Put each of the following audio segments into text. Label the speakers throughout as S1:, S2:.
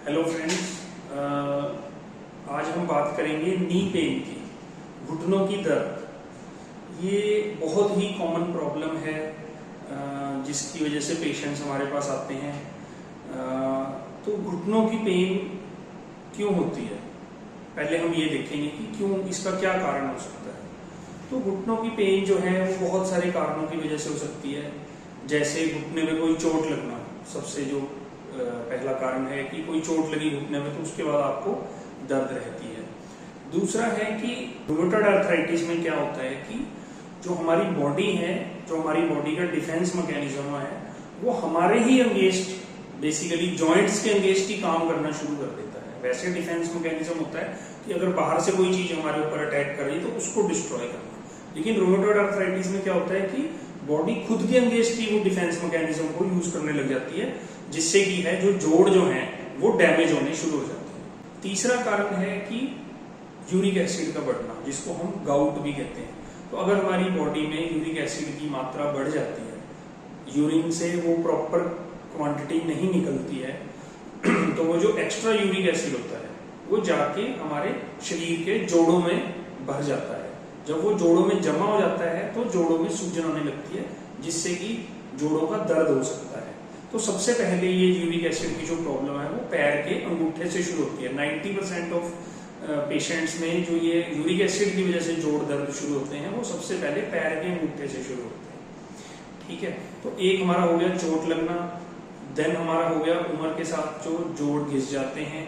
S1: Hello friends, आज हम बात करेंगे नी पेन की, घुटनों की दर्द। ये बहुत ही कॉमन प्रॉब्लम है जिसकी वजह से पेशेंट्स हमारे पास आते हैं। तो घुटनों की पेन क्यों होती है, पहले हम ये देखेंगे कि क्यों, इसका क्या कारण हो सकता है। तो घुटनों की पेन जो है वो बहुत सारे कारणों की वजह से हो सकती है। जैसे घुटने में कोई चोट लगना, सबसे जो पहला कारण है कि कोई चोट लगी घुटने में तो उसके बाद आपको दर्द रहती है। दूसरा है कि रूमेटॉइड आर्थराइटिस में क्या होता है कि जो हमारी बॉडी है, जो हमारी बॉडी का डिफेंस मैकेनिज्म है, वो हमारे ही अगेंस्ट, बेसिकली जॉइंट्स के अगेंस्ट ही काम करना शुरू कर देता है। वैसे डिफेंस मैकेनिज्म होता है कि अगर बाहर से कोई चीज हमारे ऊपर अटैक कर रही है तो उसको डिस्ट्रॉय करना, लेकिन रूमेटॉइड आर्थराइटिस में क्या होता है कि बॉडी खुद के अगेंस्ट ही वो डिफेंस मैकेनिज्म को यूज करने लग जाती है, जिससे कि है जो जोड़ जो है वो डैमेज होने शुरू हो जाते हैं। तीसरा कारण है कि यूरिक एसिड का बढ़ना, जिसको हम गाउट भी कहते हैं। तो अगर हमारी बॉडी में यूरिक एसिड की मात्रा बढ़ जाती है, यूरिन से वो प्रॉपर क्वांटिटी नहीं निकलती है, तो वो जो एक्स्ट्रा यूरिक एसिड होता है वो जाके हमारे शरीर के जोड़ों में भर जाता है। जब वो जोड़ों में जमा हो जाता है तो जोड़ों में सूजन होने लगती है, जिससे कि जोड़ों का दर्द हो सकता है। तो सबसे पहले ये यूरिक एसिड की जो प्रॉब्लम है वो पैर के अंगूठे से शुरू होती है। 90% ऑफ पेशेंट्स में जो ये यूरिक एसिड की वजह से जोड़ दर्द शुरू होते हैं वो सबसे पहले पैर के अंगूठे से शुरू होते हैं। ठीक है, तो एक हमारा हो गया चोट लगना, देन हमारा हो गया उम्र के साथ जो जोड़ घिस जाते हैं,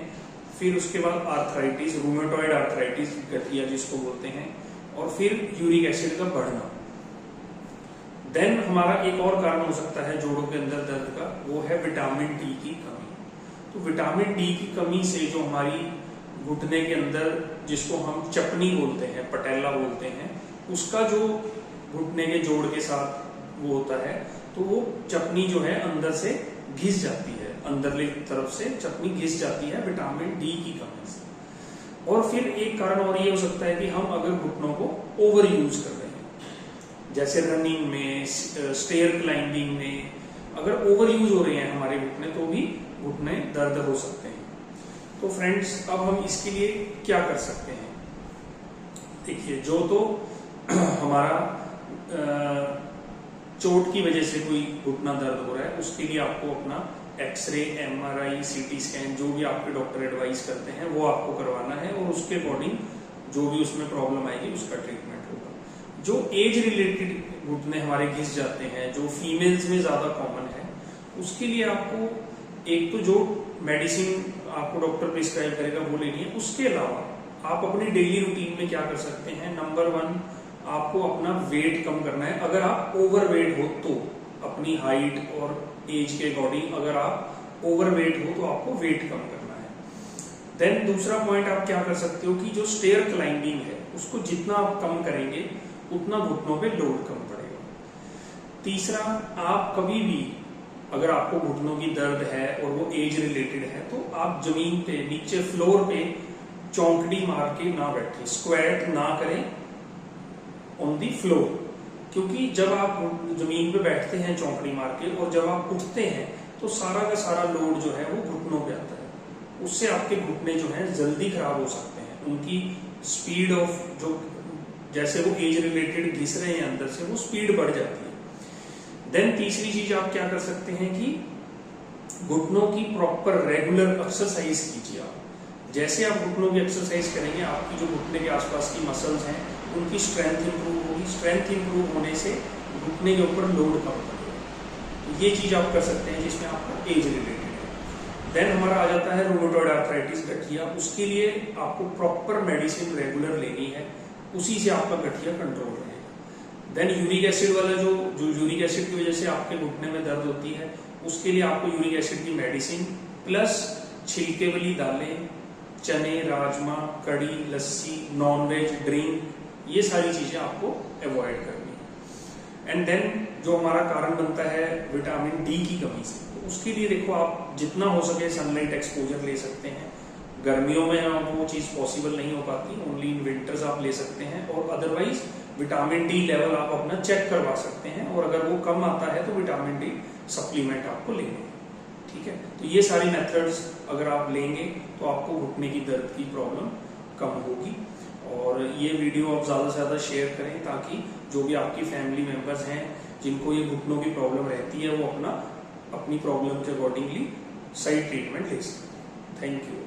S1: फिर उसके बाद आर्थराइटिस, रूमेटॉइड आर्थराइटिस, गठिया जिसको बोलते हैं, और फिर यूरिक एसिड का बढ़ना। देन हमारा एक और कारण हो सकता है जोड़ों के अंदर दर्द का, वो है विटामिन डी की कमी। तो विटामिन डी की कमी से जो हमारी घुटने के अंदर, जिसको हम चपनी बोलते हैं, पटेला बोलते हैं, उसका जो घुटने के जोड़ के साथ वो होता है, तो वो चपनी जो है अंदर से घिस जाती है, अंदरली तरफ से चपनी घिस जाती है विटामिन डी की कमी से। और फिर एक कारण और ये हो सकता है कि हम अगर घुटनों को ओवर यूज कर रहे हैं, जैसे रनिंग में, स्टेयर क्लाइंबिंग में अगर ओवर यूज हो रहे हैं हमारे घुटने, तो भी घुटने दर्द हो सकते हैं। तो फ्रेंड्स, अब हम इसके लिए क्या कर सकते हैं। देखिए, जो तो हमारा चोट की वजह से कोई घुटना दर्द हो रहा है, उसके लिए आपको अपना एक्सरे, एमआरआई, सीटी स्कैन, जो भी आपके डॉक्टर एडवाइस करते हैं वो आपको करवाना है, और उसके अकॉर्डिंग जो भी उसमें प्रॉब्लम आएगी उसका ट्रीटमेंट होगा। जो एज रिलेटेड घुटने हमारे घिस जाते हैं, जो फीमेल्स में ज्यादा कॉमन है, उसके लिए आपको एक तो जो मेडिसिन आपको डॉक्टर प्रिस्क्राइब करेगा वो लेनी है। उसके अलावा आप अपनी डेली रूटीन में क्या कर सकते हैं। नंबर 1, आपको अपना वेट कम करना है। अगर आप ओवर वेट हो तो अपनी हाइट और एज के अकॉर्डिंग अगर आप ओवर वेट हो तो आपको वेट कम करना है। देन दूसरा पॉइंट आप क्या कर सकते हो कि जो स्टेयर क्लाइंबिंग है उसको जितना आप कम करेंगे उतना घुटनों पे लोड कम पड़ेगा। तीसरा, आप कभी भी अगर आपको घुटनों की दर्द है और वो एज रिलेटेड है, तो आप जमीन पे, नीचे फ्लोर पे चौंकड़ी मार के ना बैठे, स्क्वाट ना करें ऑन दी फ्लोर, क्योंकि जब आप जमीन पे बैठते हैं चौंकड़ी मार के और जब आप उठते हैं तो सारा का सारा लोड जो है वो घुटनों पे आता है। उससे आपके घुटने जो हैं जल्दी खराब हो सकते हैं। उनकी स्पीड ऑफ, जो जैसे वो एज रिलेटेड घिस रहे हैं अंदर से, वो स्पीड बढ़ जाती है। देन तीसरी चीज आप क्या कर सकते हैं कि घुटनों की प्रॉपर रेगुलर एक्सरसाइज कीजिए। आप जैसे आप घुटनों की एक्सरसाइज करेंगे, आपकी जो घुटने के आसपास की मसल्स हैं उनकी स्ट्रेंथ इंप्रूव होगी। स्ट्रेंथ इंप्रूव होने से घुटने के ऊपर लोड कम पड़ेगा। तो ये चीज आप कर सकते हैं जिसमें आपका एज रिलेटेड है। देन हमारा आ जाता है रूमेटॉइड आर्थराइटिस, गठिया। उसके लिए आपको प्रॉपर मेडिसिन रेगुलर लेनी है, उसी से आपका गठिया कंट्रोल रहेगा। देन यूरिक एसिड वाला जो यूरिक एसिड की वजह से आपके घुटने में दर्द होती है, उसके लिए आपको यूरिक एसिड की मेडिसिन प्लस छिलके वाली दालें, चने, राजमा, कड़ी, लस्सी, नॉनवेज, ड्रिंक, ये सारी चीजें आपको अवॉइड करनी है। एंड देन जो हमारा कारण बनता है विटामिन डी की कमी से, तो उसके लिए देखो, आप जितना हो सके सनलाइट एक्सपोजर ले सकते हैं। गर्मियों में वो चीज पॉसिबल नहीं हो पाती, ओनली इन विंटर्स आप ले सकते हैं। और अदरवाइज विटामिन डी लेवल आप अपना चेक करवा सकते हैं, और अगर वो कम आता है तो विटामिन डी सप्लीमेंट आपको लेने हैं। ठीक है, तो ये सारी मेथड्स अगर आप लेंगे तो आपको घुटने की दर्द की प्रॉब्लम कम होगी। और ये वीडियो आप ज़्यादा से ज़्यादा शेयर करें ताकि जो भी आपकी फैमिली मेंबर्स हैं जिनको ये घुटनों की प्रॉब्लम रहती है वो अपनी प्रॉब्लम के अकॉर्डिंगली सही ट्रीटमेंट ले सकें। Thank you.